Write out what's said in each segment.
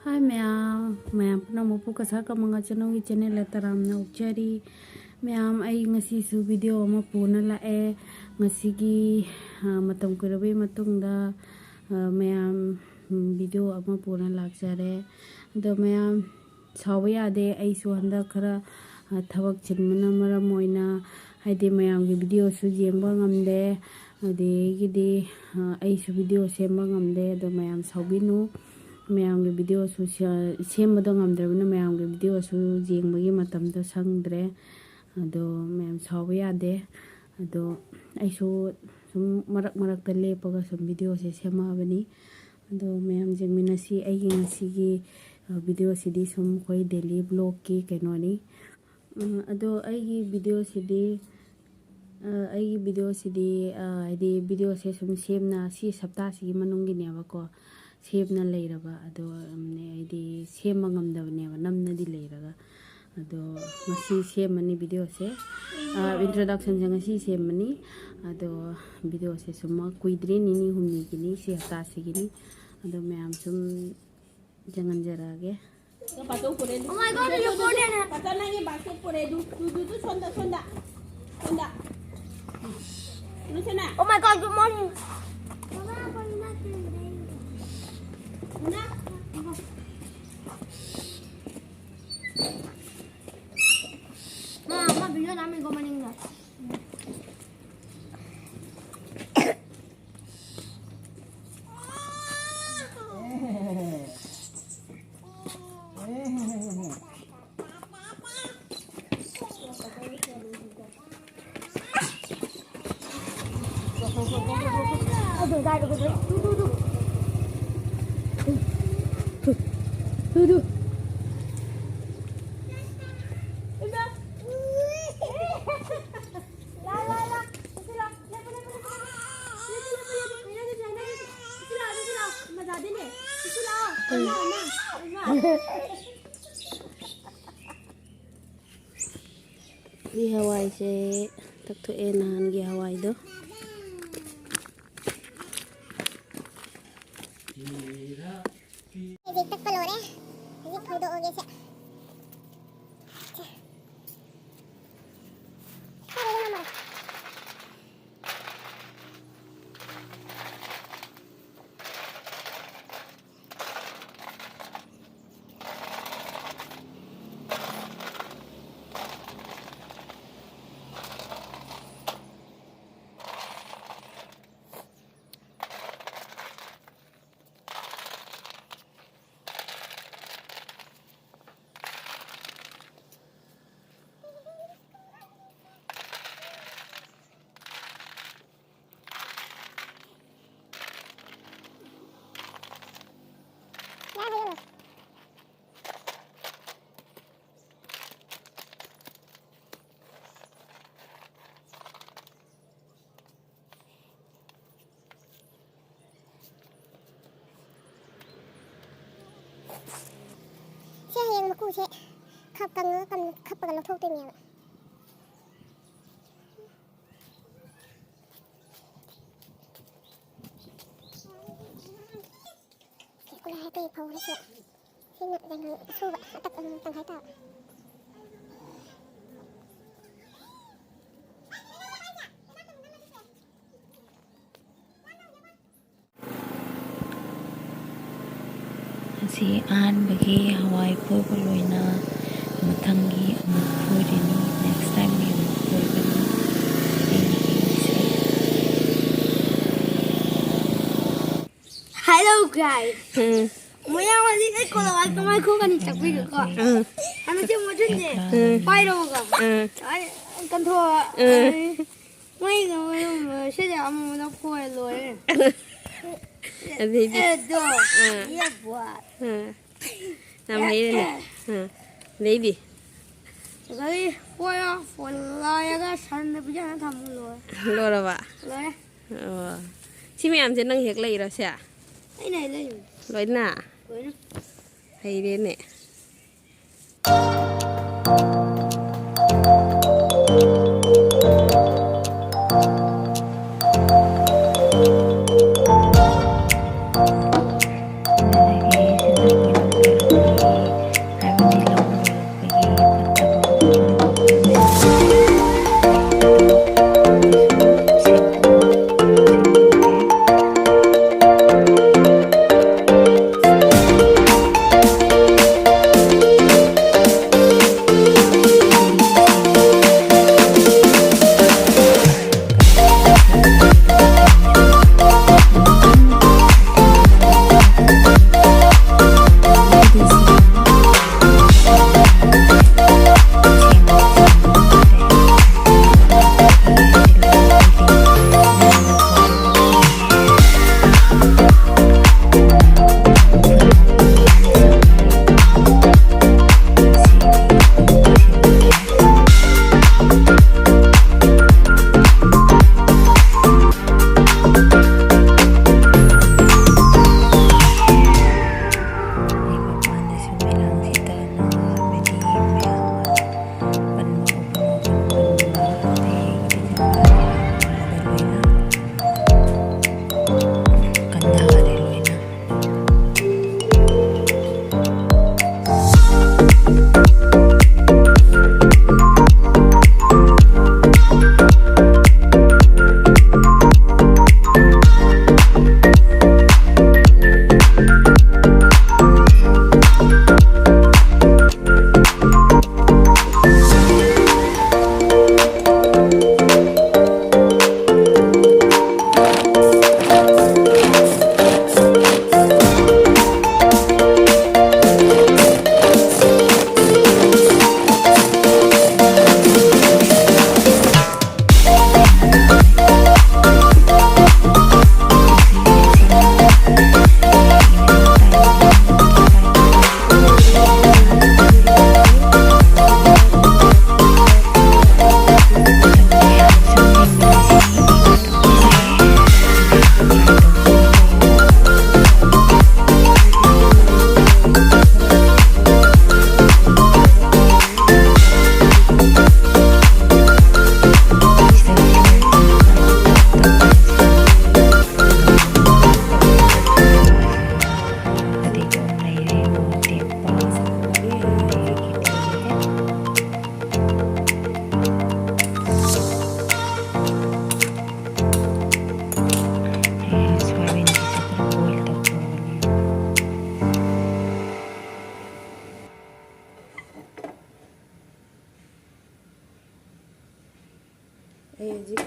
Hi ma'am puna mupu Cachar Kamranga channel ki channel la taram na ukchari ma'am ai ngasi su video ama puna la ngasi gi matam kurabi matungda ma'am video ama puna lakjare do ma'am sawa yade ai su handa khara thabak chinmana maram oina haide ma'am gi video su jengba ngamde ade gidi ai su video semba ngamde do ma'am saubinu ma'am के video same नमद्रबना ma'am के video जेंबगी मतमदो संगद्रे अदो ma'am Sao यादे अदो iso सुम मरक मरक लेपगा सुम video से सेमाबनी अदो ma'am जेंमिनसी आइगी ngasiगी video सिदी सुम कोई daily blog की कैनोनी अदो आइगी वीडियो सिदी आइदी वीडियो से सुम सेमना सी सप्ताह सिगी मनुंगी नेबको सेमना लेरबा अदो आइदी same ngamdabneba namnadi leiraga ado ngasi semani video se introduction jang ngasi semani ado video se summa kuidre nini humni gini si hata sigini ado ma'am sum jangan jarage oh my god you put in it pata nahi basket pore du sonda oh my god good morning Mama bila namin gumaling na. Tuh. Di Hawaii se takto enahan gi Hawaii do tak pelore jadi foto oge saกูเชขับกันเราทุกตัวเนี่ยกูเลยให้ตีพาวเลยเชียวที่หนักยังสู้แบบตักตั้งให้ต่อsi an bagi Hawaii po loina matangi amuk pudini next time ni amuk pudini Hello guys Maya wali kai ko lawa ko mai ko kani takbi ko Ano je mo junje pai ro ko ai kan tho mai ko mo se ja mo na ko lo baby do ya bua nam hay nè baby cái quay lại cái sân này bây giờ nó thầm rồi lo rồi ba rồi chị mẹ em sẽ nâng hiệt lấy rồi sao cái này lên lấy nè hay đến nè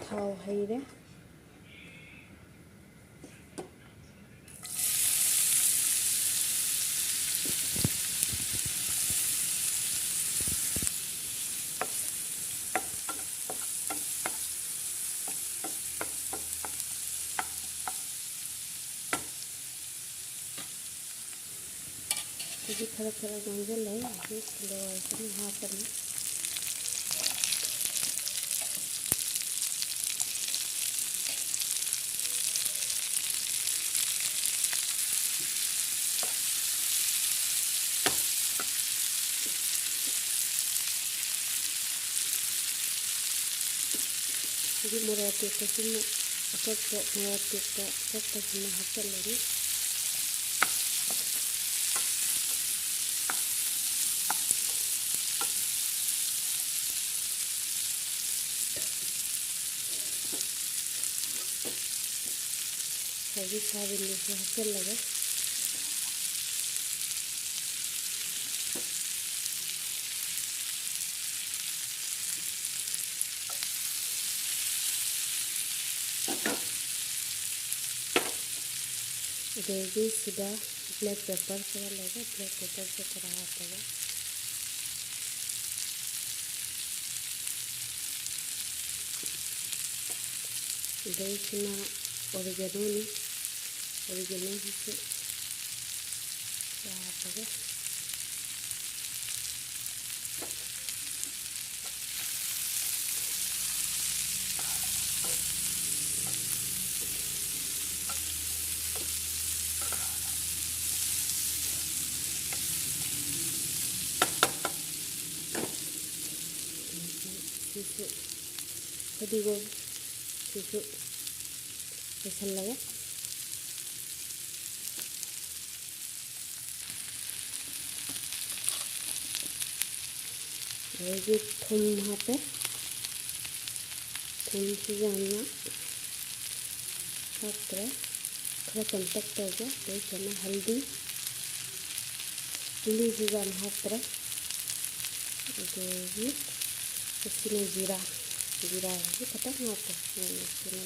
thau hayre hꯧꯖꯤꯛ ꯈꯔ ꯈꯔ ꯉꯥꯡꯁꯤꯜꯂꯦ hꯧꯖꯤꯛ ꯂꯣꯏꯔꯛꯀꯅꯤ ꯍꯥꯞꯄꯅꯤ hꯧꯖꯤꯛ ꯃꯣꯔꯣꯛ ꯑꯇꯦꯛꯄꯁꯤꯅ ꯑꯀꯛꯄ ꯃꯣꯔꯣꯛ ꯑꯇꯦꯛꯄ ꯑꯀꯛꯄꯁꯤꯅ ꯍꯥꯞꯆꯤꯜꯂꯅꯤ hꯧꯖꯤꯛ ꯁꯥꯕꯤꯟꯗꯨꯁꯨ ꯍꯥꯞꯆꯤꯜꯂꯒ ꯑꯗꯒꯤ ꯁꯤꯗ black paper ꯈꯔ ꯂꯩꯔꯦ ꯕ꯭ꯂꯦꯛ ꯄꯦꯄꯔꯁꯦ ꯈꯔ ꯍꯥꯞꯄꯒ ꯑꯗꯩꯁꯤꯅ ꯑꯣꯔꯤꯒꯦꯅꯣꯅꯤ ꯑꯣꯔꯤꯒꯦꯅꯣꯁꯤꯁꯨ ꯍꯥꯞꯄꯒ ꯁꯤꯁꯨ ꯐꯗꯤꯒꯣꯝ ꯁꯤꯁꯨ ꯂꯣꯏꯁꯤꯜꯂꯒ ꯑꯗꯒꯤ ꯊꯨꯝ ꯍꯥꯞꯄꯦ ꯊꯨꯝꯁꯤ ꯌꯥꯝꯅ ꯍꯥꯞꯇ꯭ꯔꯦ ꯈꯔ ꯀꯟꯇꯛ ꯇꯧꯕ ꯑꯗꯩꯁꯤꯅ ꯍꯜꯗꯤ ꯆꯤꯂꯤꯁꯤ ꯌꯥꯝ ꯍꯥꯞꯇ꯭ꯔꯦ ꯑꯗꯒꯤ ꯑꯁꯤꯅ ꯖꯤꯔꯥꯁꯤ ꯈꯤꯇꯪ ꯍꯥꯞꯄꯦ ꯁꯤꯅ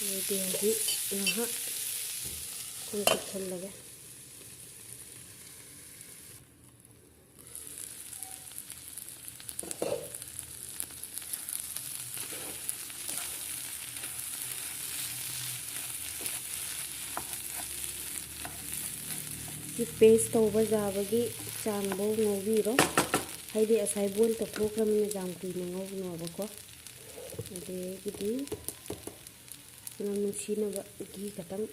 ꯑꯗꯨꯗꯤ ꯍꯧꯖꯤꯛ ꯉꯥꯏꯍꯥꯛ ꯀꯨꯞꯁꯜꯂꯒꯦ ꯁꯤ ꯄꯦꯁ ꯇꯧꯕ ꯌꯥꯕꯒꯤ ꯆꯥꯡꯐꯥꯎ ꯉꯧꯕꯤꯔꯣ ꯍꯥꯏꯗꯤ ꯉꯁꯥꯏ ꯕꯣꯏꯜ ꯇꯧꯊꯣꯛꯈ꯭ꯔꯕꯅꯤꯅ ꯌꯥꯝ ꯀꯨꯏꯅ ꯉꯧꯕꯅꯣꯕꯀꯣ ꯑꯗꯒꯤꯗꯤ ꯃꯅꯝ ꯅꯨꯡꯁꯤꯅꯕ ꯘꯤ ꯈꯛꯇꯪ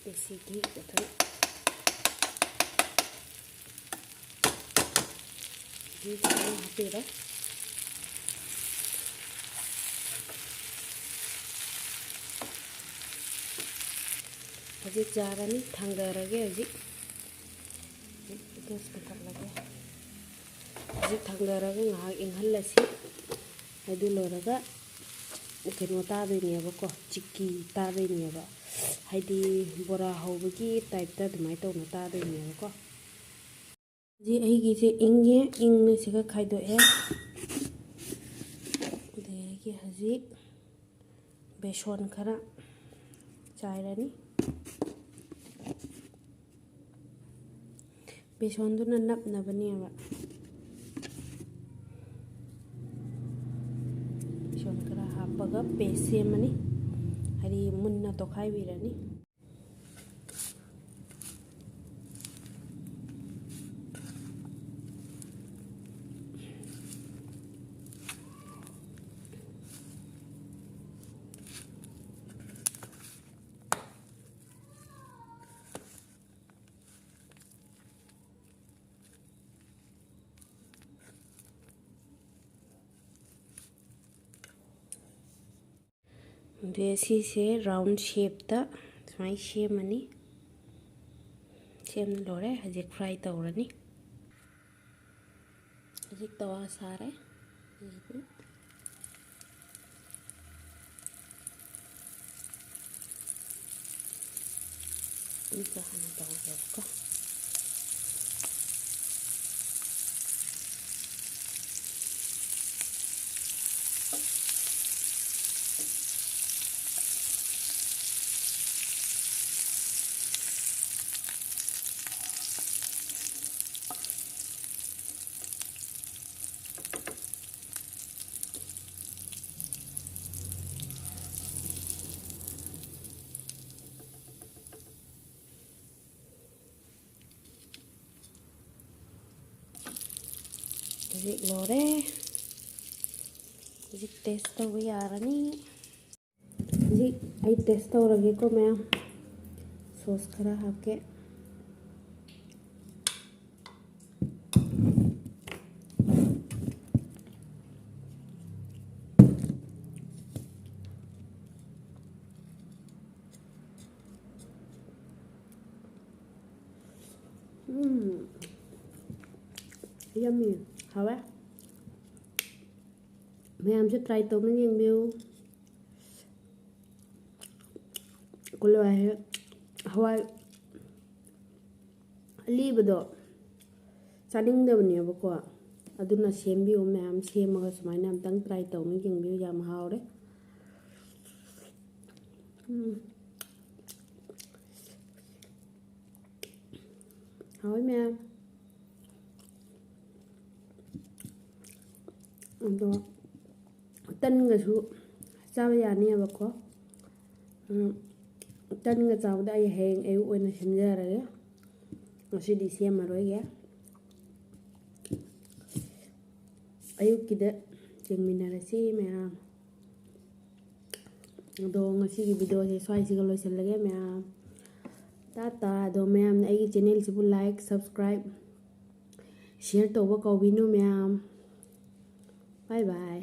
ꯗꯦꯁꯤ ꯘꯤ ꯈꯛꯇꯪ ꯘꯤ ꯈꯛꯇꯪ ꯍꯥꯞꯄꯤꯔꯣ ꯍꯧꯖꯤꯛ ꯌꯥꯔꯅꯤ ꯊꯥꯡꯊꯔꯒꯦ ꯍꯧꯖꯤꯛ ꯒꯦꯁ ꯃꯨꯊꯠꯂꯒꯦ ꯍꯧꯖꯤꯛ ꯊꯥꯡꯊꯔꯒ ꯉꯥꯏꯍꯥꯛ ꯏꯪꯍꯜꯂꯁꯤ ꯑꯗꯨ ꯂꯣꯏꯔꯒ ꯀꯩꯅꯣ ꯇꯥꯗꯣꯏꯅꯦꯕꯀꯣ ꯆꯤꯛꯀꯤ ꯇꯥꯗꯣꯏꯅꯦꯕ ꯍꯥꯏꯗꯤ ꯕꯣꯔꯥ ꯍꯧꯕꯒꯤ ꯇꯥꯏꯞꯇ ꯑꯗꯨꯃꯥꯏꯅ ꯇꯧꯅ ꯇꯥꯗꯣꯏꯅꯦꯕꯀꯣ ꯍꯧꯖꯤꯛ ꯑꯩꯒꯤꯁꯦ ꯏꯪꯉꯦ ꯏꯪꯅ ꯁꯤꯒ ꯈꯥꯏꯗꯣꯛꯑꯦ ꯑꯗꯒꯤ ꯍꯧꯖꯤꯛ ꯕꯦꯁꯣꯟ ꯈꯔ ꯆꯥꯏꯔꯅꯤ ꯕꯦꯁꯣꯟꯗꯨꯅ ꯅꯞꯅꯕꯅꯦꯕ ꯕꯦꯁꯣꯟ ꯈꯔ ꯍꯥꯞꯄꯒ ꯄꯦꯁ ꯁꯦꯝꯃꯅꯤ ꯍꯥꯏꯗꯤ ꯃꯨꯟꯅ ꯇꯣꯠꯈꯥꯏꯕꯤꯔꯅꯤ ꯑꯗꯩ ꯁꯤꯁꯦ ꯔꯥꯎꯟ ꯁꯦꯞꯇ ꯁꯨꯃꯥꯏꯅ ꯁꯦꯝꯃꯅꯤ ꯁꯦꯝꯅ ꯂꯣꯏꯔꯦ ꯍꯧꯖꯤꯛ ꯐ꯭ꯔꯥꯏ ꯇꯧꯔꯅꯤ ꯍꯧꯖꯤꯛ ꯇꯋꯥ ꯁꯥꯔꯦ ꯑꯃꯨꯛꯀ ꯍꯥꯟꯅ ꯇꯧꯒꯦꯕꯀꯣ hꯧꯖꯤꯛ ꯂꯣꯏꯔꯦ hꯧꯖꯤꯛ ꯇꯦꯁ ꯇꯧꯕ ꯌꯥꯔꯅꯤ hꯧꯖꯤꯛ ꯑꯩ ꯇꯦꯁ ꯇꯧꯔꯒꯦꯀꯣ ꯃꯌꯥꯝ ꯁꯣꯁ ꯈꯔ ꯍꯥꯞꯀꯦ yummy hawa mayam se try to mình nhiều cô loại hawai liबꯗꯣ ꯆꯥꯅꯤꯡꯗꯕꯅꯦꯕꯀꯣ ꯑꯗꯨꯅ ꯁꯦꯝꯕꯤꯌꯨ ꯃꯌꯥꯝ ꯁꯦꯝꯃꯒ ꯁꯨꯃꯥꯏꯅ ꯑꯝꯇꯪ ꯇ꯭ꯔꯥꯏ ꯇꯧꯅ ꯌꯦꯡꯕꯤꯌꯨ ꯌꯥꯝ ꯍꯥꯎꯔꯦ hawai mèo ꯑꯗꯣ ꯇꯟꯒꯁꯨ ꯆꯥꯕ ꯌꯥꯅꯤꯕꯀꯣ ꯇꯟꯒ ꯆꯥꯕꯗ ꯑꯩ ꯍꯌꯦꯡ ꯑꯌꯨꯛ ꯑꯣꯏꯅ ꯁꯦꯝꯖꯔꯒꯦ ꯉꯁꯤꯗꯤ ꯁꯦꯝꯃꯔꯣꯏꯒꯦ ꯑꯌꯨꯛꯀꯤꯗ ꯌꯦꯡꯃꯤꯟꯅꯔꯁꯤ ꯃꯌꯥꯝ ꯑꯗꯣ ꯉꯁꯤꯒꯤ ꯚꯤꯗꯤꯑꯣꯁꯦ ꯁ꯭ꯋꯥꯏꯁꯤꯒ ꯂꯣꯏꯁꯤꯜꯂꯒꯦ ꯃꯌꯥꯝ ꯇꯥꯇꯥ ꯑꯗꯣ ꯃꯌꯥꯝꯅ ꯑꯩꯒꯤ ꯆꯦꯅꯦꯜꯁꯤꯕꯨ ꯂꯥꯏꯛ ꯁꯕꯁꯀ꯭ꯔꯥꯏꯕ ꯁꯤꯌꯔ ꯇꯧꯕ ꯀꯥꯎꯕꯤꯅꯨ ꯃꯌꯥꯝ ꯕꯥꯏ ꯕꯥꯏ